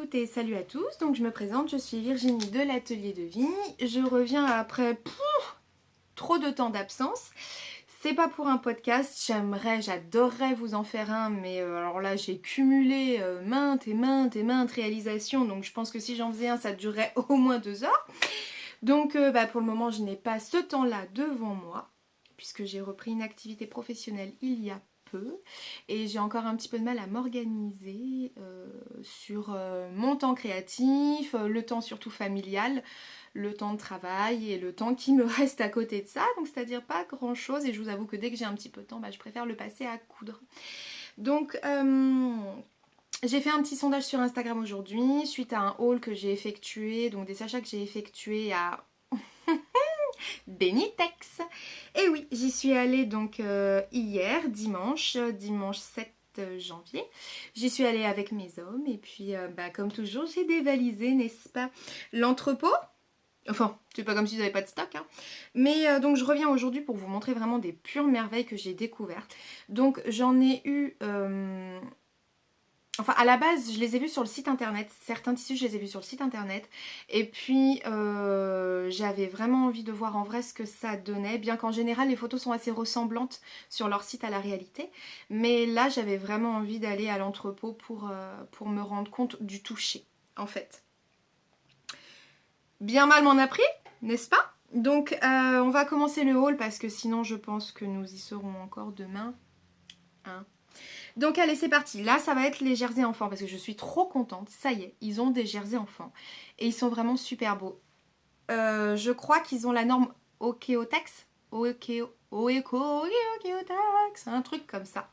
toutes et salut à tous. Donc je me présente, je suis Virginie de l'Atelier de Vie. Je reviens après trop de temps d'absence. C'est pas pour un podcast, j'adorerais vous en faire un, mais alors là j'ai cumulé maintes réalisations, donc je pense que si j'en faisais un, ça durerait au moins 2 heures. Donc pour le moment, je n'ai pas ce temps-là devant moi, puisque j'ai repris une activité professionnelle il y a peu, et j'ai encore un petit peu de mal à m'organiser sur mon temps créatif, le temps surtout familial, le temps de travail et le temps qui me reste à côté de ça, donc c'est-à-dire pas grand-chose, et je vous avoue que dès que j'ai un petit peu de temps, je préfère le passer à coudre. Donc j'ai fait un petit sondage sur Instagram aujourd'hui, suite à un haul que j'ai effectué, donc des achats que j'ai effectués à Benitex. Et oui, j'y suis allée donc hier, dimanche 7 janvier. J'y suis allée avec mes hommes et puis comme toujours, j'ai dévalisé, n'est-ce pas, l'entrepôt. Enfin, c'est pas comme si j'avais pas de stock, hein. Mais donc je reviens aujourd'hui pour vous montrer vraiment des pures merveilles que j'ai découvertes. Donc j'en ai eu... Enfin, à la base, je les ai vus sur le site internet. Certains tissus, je les ai vus sur le site internet. Et puis, j'avais vraiment envie de voir en vrai ce que ça donnait. Bien qu'en général, les photos sont assez ressemblantes sur leur site à la réalité. Mais là, j'avais vraiment envie d'aller à l'entrepôt pour me rendre compte du toucher, en fait. Bien mal m'en a pris, n'est-ce pas? Donc, on va commencer le haul parce que sinon, je pense que nous y serons encore demain. Hein. Donc allez, c'est parti. Là, ça va être les jerseys enfants parce que je suis trop contente. Ça y est, ils ont des jerseys enfants. Et ils sont vraiment super beaux. Je crois qu'ils ont la norme Okeotex. Okeotex. Un truc comme ça.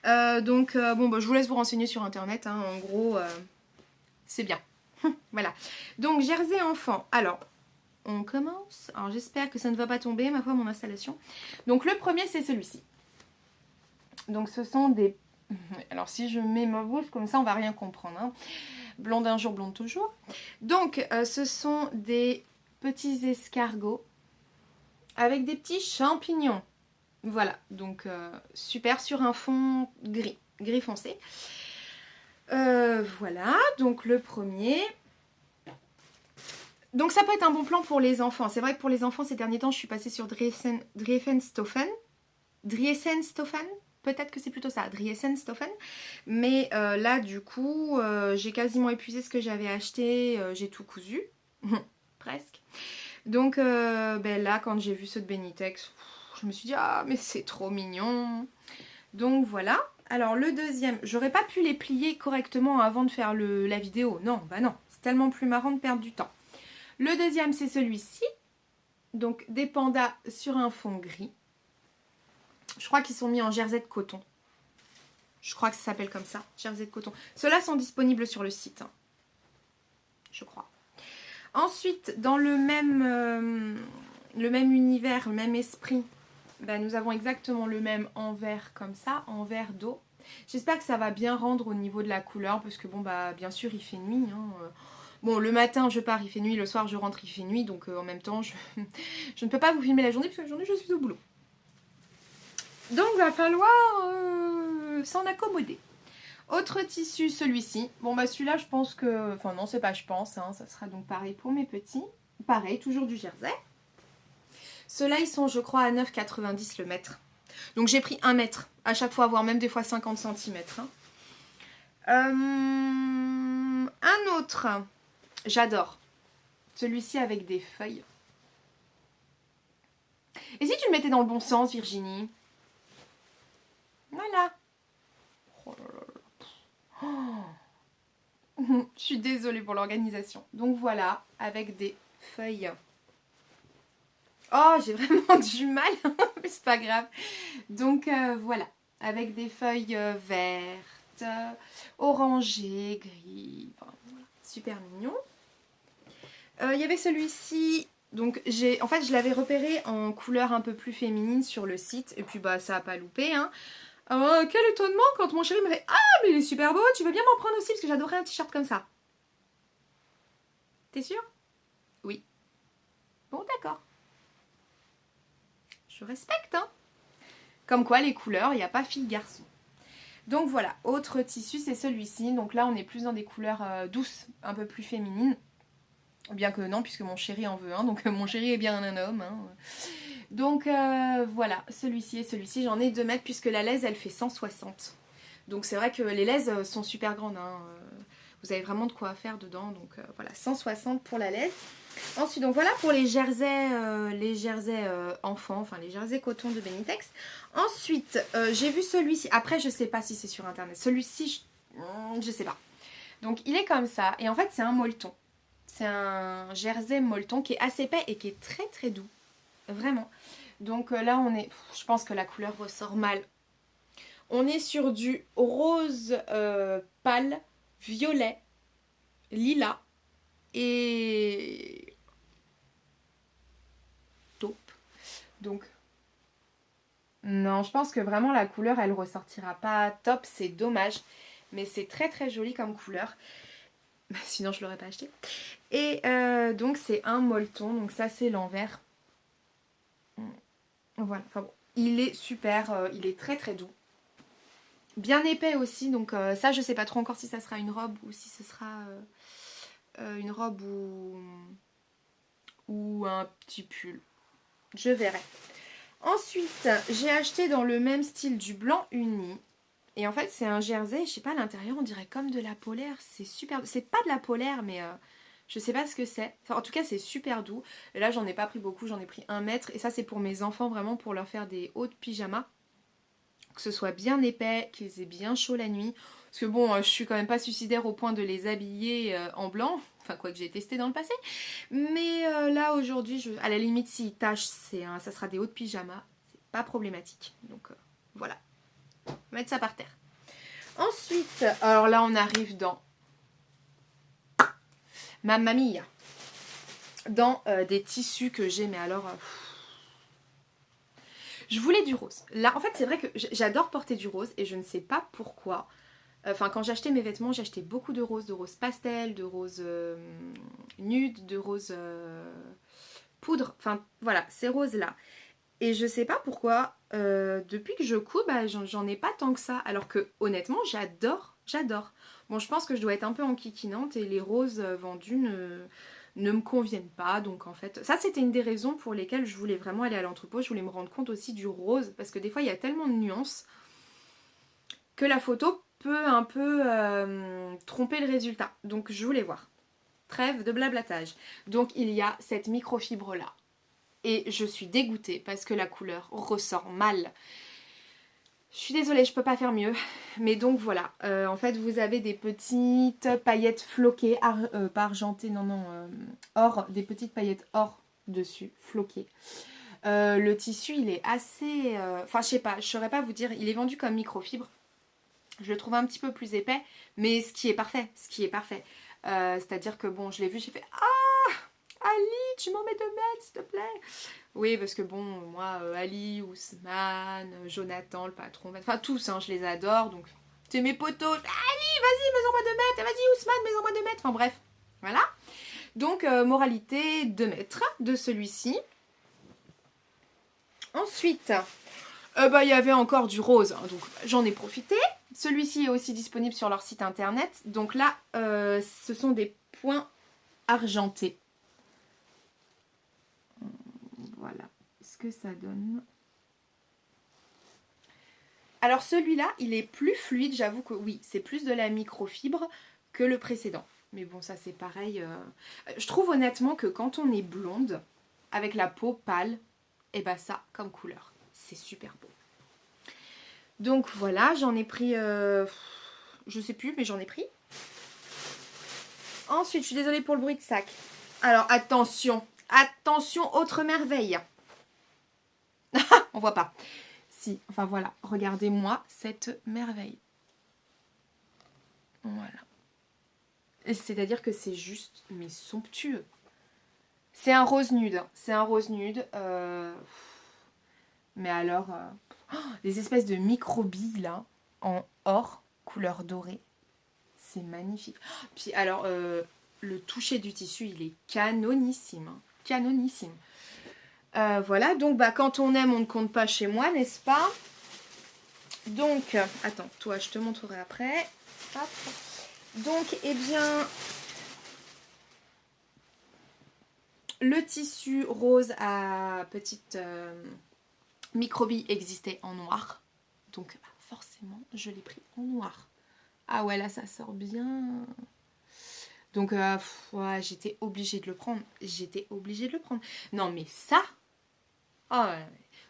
Je vous laisse vous renseigner sur internet. Hein. En gros, c'est bien. Voilà. Donc, jersey enfant. Alors, on commence. Alors, j'espère que ça ne va pas tomber, ma foi, mon installation. Donc, le premier, c'est celui-ci. Donc, ce sont des... Alors si je mets ma bouche comme ça, on va rien comprendre. Hein. Blonde un jour, blonde toujours. Donc ce sont des petits escargots avec des petits champignons. Voilà, donc super sur un fond gris, gris foncé. Voilà, donc le premier. Donc ça peut être un bon plan pour les enfants. C'est vrai que pour les enfants, ces derniers temps, je suis passée sur Driessenstoffen. Peut-être que c'est plutôt ça, Driessenstoffen. Mais là, du coup, j'ai quasiment épuisé ce que j'avais acheté. J'ai tout cousu. Presque. Donc là, quand j'ai vu ceux de Benitex, je me suis dit, ah, mais c'est trop mignon. Donc voilà. Alors le deuxième, j'aurais pas pu les plier correctement avant de faire la vidéo. Non, bah non. C'est tellement plus marrant de perdre du temps. Le deuxième, c'est celui-ci. Donc des pandas sur un fond gris. Je crois qu'ils sont mis en jersey de coton. Je crois que ça s'appelle comme ça, jersey de coton. Ceux-là sont disponibles sur le site, hein. Je crois. Ensuite, dans le même univers, le même esprit, nous avons exactement le même en vert comme ça, en vert d'eau. J'espère que ça va bien rendre au niveau de la couleur, parce que bien sûr, il fait nuit, hein. Bon, le matin, je pars, il fait nuit. Le soir, je rentre, il fait nuit. Donc, en même temps, je ne peux pas vous filmer la journée, parce que la journée, je suis au boulot. Donc, il va falloir s'en accommoder. Autre tissu, celui-ci. Bon, celui-là, je pense que... Enfin, non, c'est pas je pense. Hein, ça sera donc pareil pour mes petits. Pareil, toujours du jersey. Ceux-là, ils sont, je crois, à 9,90 le mètre. Donc, j'ai pris 1 mètre à chaque fois, voire même des fois 50 cm. Hein. Un autre. J'adore. Celui-ci avec des feuilles. Et si tu le mettais dans le bon sens, Virginie? Voilà. Oh là là. Oh. Je suis désolée pour l'organisation. Donc voilà, avec des feuilles. Oh, j'ai vraiment du mal, mais c'est pas grave. Donc voilà, avec des feuilles vertes, orangées, gris. Enfin, voilà. Super mignon. Il y avait celui-ci. Donc en fait, je l'avais repéré en couleur un peu plus féminine sur le site. Et puis ça a pas loupé, hein. Quel étonnement quand mon chéri me fait « Ah, mais il est super beau, tu veux bien m'en prendre aussi parce que j'adorais un t-shirt comme ça. » T'es sûr? Oui. Bon, d'accord. Je respecte, hein. Comme quoi, les couleurs, il n'y a pas fille-garçon. Donc voilà, autre tissu, c'est celui-ci. Donc là, on est plus dans des couleurs douces, un peu plus féminines. Bien que non, puisque mon chéri en veut un, donc mon chéri est bien un homme. Hein. Donc voilà, celui-ci et celui-ci, j'en ai 2 mètres, puisque la laise, elle fait 160. Donc c'est vrai que les laises sont super grandes. Hein. Vous avez vraiment de quoi faire dedans. Donc voilà, 160 pour la laise. Ensuite, donc voilà pour les jerseys enfants, enfin les jerseys coton de Benitex. Ensuite, j'ai vu celui-ci. Après, je sais pas si c'est sur internet. Celui-ci, je sais pas. Donc il est comme ça. Et en fait, c'est un molleton. C'est un jersey molleton qui est assez épais et qui est très très doux. Vraiment. Donc là, on est... Je pense que la couleur ressort mal. On est sur du rose pâle, violet, lilas et taupe. Donc, non, je pense que vraiment la couleur, elle ressortira pas top. C'est dommage. Mais c'est très très joli comme couleur. Sinon, je l'aurais pas acheté. Et donc, c'est un molleton. Donc ça, c'est l'envers. Voilà. Enfin bon, il est super. Il est très très doux. Bien épais aussi, donc ça je sais pas trop encore si ça sera une robe ou si ce sera une robe ou un petit pull. Je verrai. Ensuite, j'ai acheté dans le même style du blanc uni. Et en fait, c'est un jersey, je sais pas, à l'intérieur, on dirait comme de la polaire. C'est super. C'est pas de la polaire, mais je sais pas ce que c'est. Enfin, en tout cas, c'est super doux. Et là, j'en ai pas pris beaucoup, j'en ai pris 1 mètre. Et ça, c'est pour mes enfants, vraiment pour leur faire des hauts de pyjama. Que ce soit bien épais, qu'ils aient bien chaud la nuit. Parce que bon, je suis quand même pas suicidaire au point de les habiller en blanc. Enfin, quoi que j'ai testé dans le passé. Mais là, aujourd'hui, à la limite, s'ils tâchent, ça sera des hauts de pyjama. C'est pas problématique. Donc voilà. On va mettre ça par terre. Ensuite, alors là, on arrive dans Mamma Mia. Dans des tissus que j'ai, mais alors... Je voulais du rose. Là, en fait, c'est vrai que j'adore porter du rose et je ne sais pas pourquoi. Enfin, quand j'achetais mes vêtements, j'achetais beaucoup de rose pastel, de rose nude, de rose poudre. Enfin, voilà, ces roses-là. Et je sais pas pourquoi, depuis que je couds, bah, j'en ai pas tant que ça. Alors que, honnêtement, j'adore. Bon, je pense que je dois être un peu enquiquinante et les roses vendues ne me conviennent pas. Donc en fait, ça c'était une des raisons pour lesquelles je voulais vraiment aller à l'entrepôt. Je voulais me rendre compte aussi du rose. Parce que des fois, il y a tellement de nuances que la photo peut un peu tromper le résultat. Donc je voulais voir. Trêve de blablatage. Donc il y a cette microfibre là. Et je suis dégoûtée parce que la couleur ressort mal. Je suis désolée, je peux pas faire mieux. Mais donc voilà, en fait vous avez des petites paillettes floquées, pas argentées, or, des petites paillettes or dessus, floquées. Le tissu il est assez... Enfin je sais pas, je saurais pas vous dire, il est vendu comme microfibre. Je le trouve un petit peu plus épais, mais ce qui est parfait, c'est-à-dire que bon, je l'ai vu, j'ai fait ah Ali, tu m'en mets 2 mètres, s'il te plaît. Oui, parce que bon, moi, Ali, Ousmane, Jonathan, le patron, enfin tous, hein, je les adore, donc c'est mes potos. Ali, vas-y, mets-en-moi 2 mètres, vas-y, Ousmane, mets-en-moi 2 mètres, enfin bref, voilà. Donc, moralité, 2 mètres de celui-ci. Ensuite, il y avait encore du rose, hein, donc j'en ai profité. Celui-ci est aussi disponible sur leur site internet. Donc là, ce sont des points argentés. Voilà ce que ça donne. Alors celui-là, il est plus fluide, j'avoue que oui, c'est plus de la microfibre que le précédent. Mais bon, ça c'est pareil. Je trouve honnêtement que quand on est blonde, avec la peau pâle, et bah ça, comme couleur, c'est super beau. Donc voilà, j'en ai pris, je sais plus, mais j'en ai pris. Ensuite, je suis désolée pour le bruit de sac. Alors attention, autre merveille. On voit pas. Si, enfin voilà, regardez-moi cette merveille. Voilà. C'est-à-dire que c'est juste, mais somptueux. C'est un rose nude, mais alors, les espèces de microbilles là, en or, couleur dorée. C'est magnifique. Puis alors, le toucher du tissu, il est canonissime. Canonissime. Voilà, donc bah, quand on aime, on ne compte pas chez moi, n'est-ce pas? Donc, attends, toi, je te montrerai après. Hop. Donc, eh bien, le tissu rose à petite microbille existait en noir. Donc, forcément, je l'ai pris en noir. Ah ouais, là, ça sort bien. Donc, ouais, j'étais obligée de le prendre. Non, mais ça... Oh,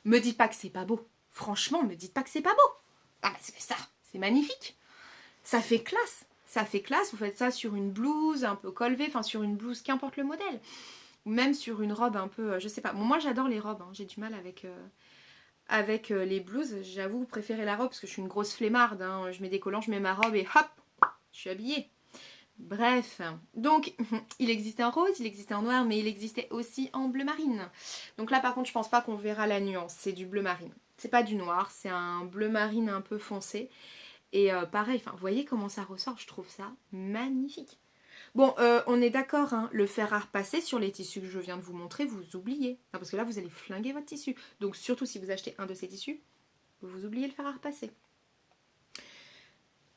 me dites pas que c'est pas beau. Franchement, me dites pas que c'est pas beau. Ah, parce que ça, c'est magnifique. Ça fait classe. Vous faites ça sur une blouse un peu colvée, enfin sur une blouse, qu'importe le modèle. Ou même sur une robe un peu, je sais pas. Bon, moi, j'adore les robes. J'ai du mal avec les blouses. J'avoue, vous préférez la robe parce que je suis une grosse flemmarde. Je mets des collants, je mets ma robe et hop, je suis habillée. Bref, donc il existait en rose, il existait en noir, mais il existait aussi en bleu marine. Donc là par contre je pense pas qu'on verra la nuance, c'est du bleu marine. C'est pas du noir, c'est un bleu marine un peu foncé. Et pareil, vous voyez comment ça ressort, je trouve ça magnifique. Bon, on est d'accord, le fer à repasser sur les tissus que je viens de vous montrer, vous oubliez. Non, parce que là vous allez flinguer votre tissu. Donc surtout si vous achetez un de ces tissus, vous oubliez le fer à repasser.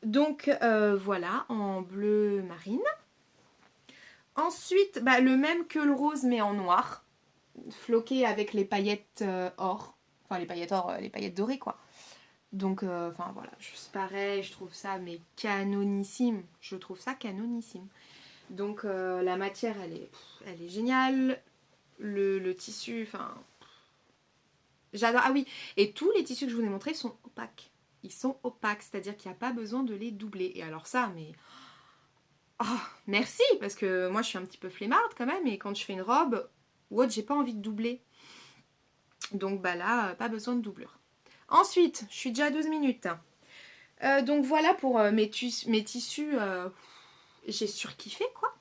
Donc voilà, en bleu marine. Ensuite, le même que le rose mais en noir. Floqué avec les paillettes or. Enfin les paillettes or, les paillettes dorées quoi. Donc voilà, c'est pareil, je trouve ça mais canonissime. Je trouve ça canonissime. Donc la matière elle est géniale. Le tissu, j'adore. Ah oui, et tous les tissus que je vous ai montrés sont opaques. Ils sont opaques, c'est-à-dire qu'il n'y a pas besoin de les doubler. Et alors ça, mais... Oh, merci, parce que moi je suis un petit peu flemmarde quand même, et quand je fais une robe, ou autre, j'ai pas envie de doubler. Donc là, pas besoin de doublure. Ensuite, je suis déjà à 12 minutes. Donc voilà pour mes tissus, j'ai surkiffé quoi.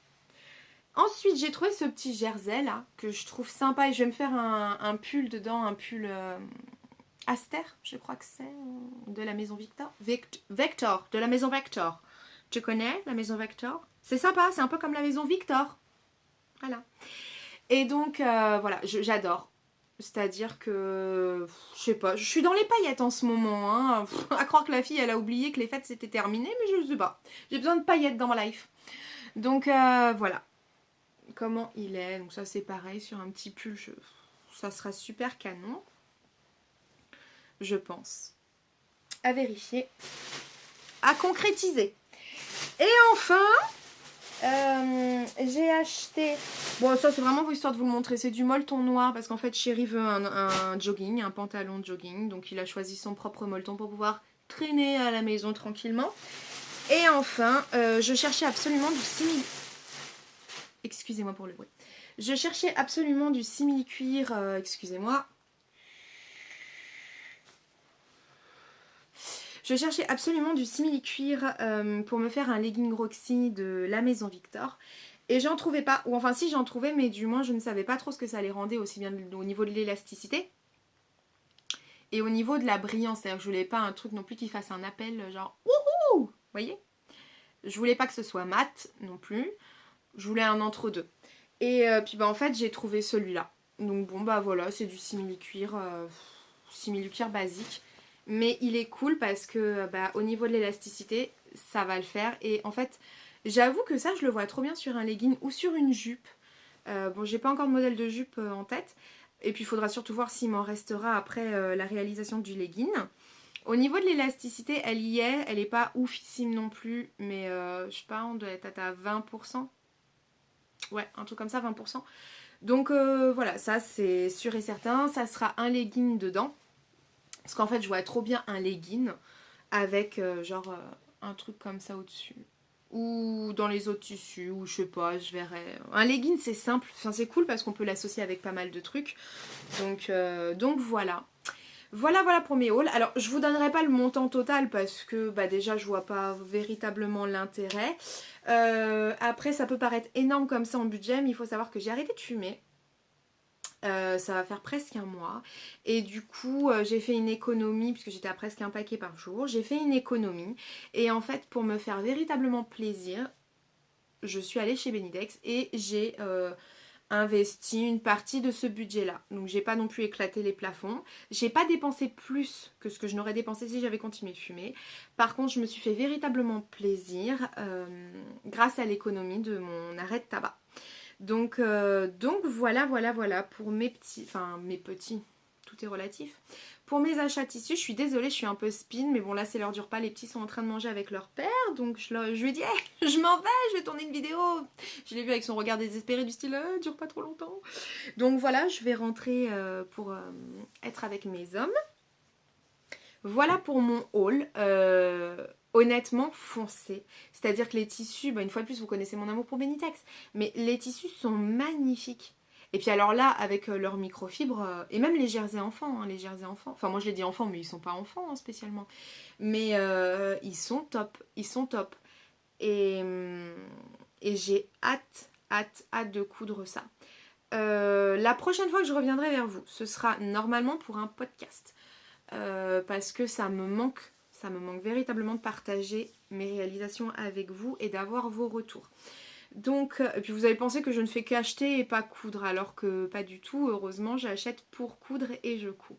Ensuite, j'ai trouvé ce petit jersey là, que je trouve sympa, et je vais me faire un pull dedans, un pull Aster, je crois que c'est, de la maison Victor. Vector, de la maison Vector. Tu connais la maison Vector? C'est sympa, c'est un peu comme la maison Victor. Voilà. Et donc, voilà, j'adore. C'est-à-dire que, je sais pas, je suis dans les paillettes en ce moment. À croire que la fille, elle a oublié que les fêtes c'était terminé, mais je sais pas. J'ai besoin de paillettes dans ma life. Donc, voilà. Comment il est. Donc ça, c'est pareil, sur un petit pull, ça sera super canon. Je pense. À vérifier. À concrétiser. Et enfin, j'ai acheté... Bon, ça c'est vraiment pour histoire de vous le montrer. C'est du molleton noir parce qu'en fait, Chéri veut un jogging, un pantalon de jogging. Donc il a choisi son propre molleton pour pouvoir traîner à la maison tranquillement. Et enfin, je cherchais absolument du simili... Excusez-moi pour le bruit. Je cherchais absolument du simili-cuir, excusez-moi. Je cherchais absolument du simili-cuir pour me faire un legging Roxy de la maison Victor. Et j'en trouvais pas, ou enfin si j'en trouvais, mais du moins je ne savais pas trop ce que ça allait rendre, aussi bien au niveau de l'élasticité et au niveau de la brillance. C'est-à-dire que je voulais pas un truc non plus qui fasse un appel genre wouhou, vous voyez. Je voulais pas que ce soit mat non plus, je voulais un entre-deux. Et puis en fait j'ai trouvé celui-là. Donc bon voilà, c'est du simili-cuir basique. Mais il est cool parce que au niveau de l'élasticité, ça va le faire. Et en fait, j'avoue que ça, je le vois trop bien sur un legging ou sur une jupe. Bon, j'ai pas encore de modèle de jupe en tête. Et puis, il faudra surtout voir s'il m'en restera après la réalisation du legging. Au niveau de l'élasticité, elle y est. Elle est pas oufissime non plus. Mais je sais pas, on doit être à 20%. Ouais, un truc comme ça, 20%. Donc voilà, ça c'est sûr et certain. Ça sera un legging dedans. Parce qu'en fait, je vois trop bien un legging avec un truc comme ça au-dessus. Ou dans les autres tissus, ou je sais pas, je verrai. Un legging, c'est simple. Enfin, c'est cool parce qu'on peut l'associer avec pas mal de trucs. Donc voilà. Voilà pour mes hauls. Alors, je vous donnerai pas le montant total parce que déjà, je vois pas véritablement l'intérêt. Après, ça peut paraître énorme comme ça en budget, mais il faut savoir que j'ai arrêté de fumer. Ça va faire presque un mois et du coup j'ai fait une économie puisque j'étais à presque un paquet par jour. J'ai fait une économie et en fait pour me faire véritablement plaisir je suis allée chez Benidex et j'ai investi une partie de ce budget-là. Donc j'ai pas non plus éclaté les plafonds. J'ai pas dépensé plus que ce que je n'aurais dépensé si j'avais continué de fumer. Par contre, je me suis fait véritablement plaisir grâce à l'économie de mon arrêt de tabac. Donc voilà pour mes petits, tout est relatif. Pour mes achats tissus, je suis désolée, je suis un peu spin, mais bon là c'est l'heure du repas, les petits sont en train de manger avec leur père, donc je lui ai dit hey, je m'en vais, je vais tourner une vidéo. Je l'ai vu avec son regard désespéré du style dure pas trop longtemps. Donc voilà, je vais rentrer pour être avec mes hommes. Voilà pour mon haul. Honnêtement, foncé. C'est-à-dire que les tissus, une fois de plus, vous connaissez mon amour pour Benitex, mais les tissus sont magnifiques. Et puis alors là, avec leur microfibre, et même les jerseys enfants, les jerseys enfants. Enfin, moi je les dis enfants, mais ils sont pas enfants spécialement. Mais ils sont top, ils sont top. Et j'ai hâte de coudre ça. La prochaine fois que je reviendrai vers vous, ce sera normalement pour un podcast. Parce que ça me manque véritablement de partager mes réalisations avec vous et d'avoir vos retours. Donc, et puis vous avez pensé que je ne fais qu'acheter et pas coudre, alors que pas du tout, heureusement, j'achète pour coudre et je couds.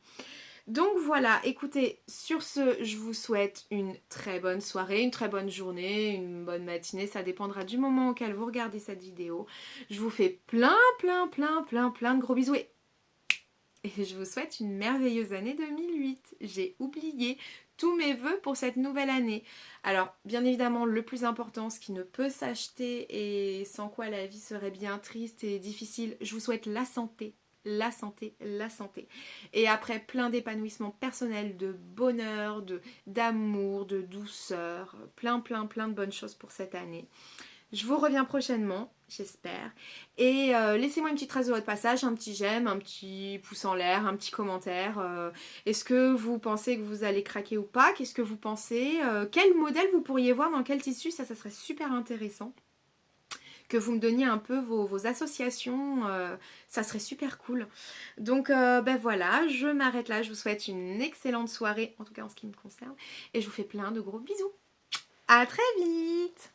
Donc voilà, écoutez, sur ce, je vous souhaite une très bonne soirée, une très bonne journée, une bonne matinée, ça dépendra du moment auquel vous regardez cette vidéo. Je vous fais plein de gros bisous et je vous souhaite une merveilleuse année 2008. J'ai oublié tous mes vœux pour cette nouvelle année. Alors, bien évidemment, le plus important, ce qui ne peut s'acheter et sans quoi la vie serait bien triste et difficile, je vous souhaite la santé. La santé. Et après, plein d'épanouissement personnel, de bonheur, d'amour, de douceur, plein de bonnes choses pour cette année. Je vous reviens prochainement, j'espère. Et laissez-moi une petite trace de votre passage, un petit j'aime, un petit pouce en l'air, un petit commentaire. Est-ce que vous pensez que vous allez craquer ou pas? Qu'est-ce que vous pensez? Quel modèle vous pourriez voir? Dans quel tissu? Ça serait super intéressant. Que vous me donniez un peu vos associations, ça serait super cool. Donc voilà, je m'arrête là. Je vous souhaite une excellente soirée, en tout cas en ce qui me concerne. Et je vous fais plein de gros bisous. À très vite!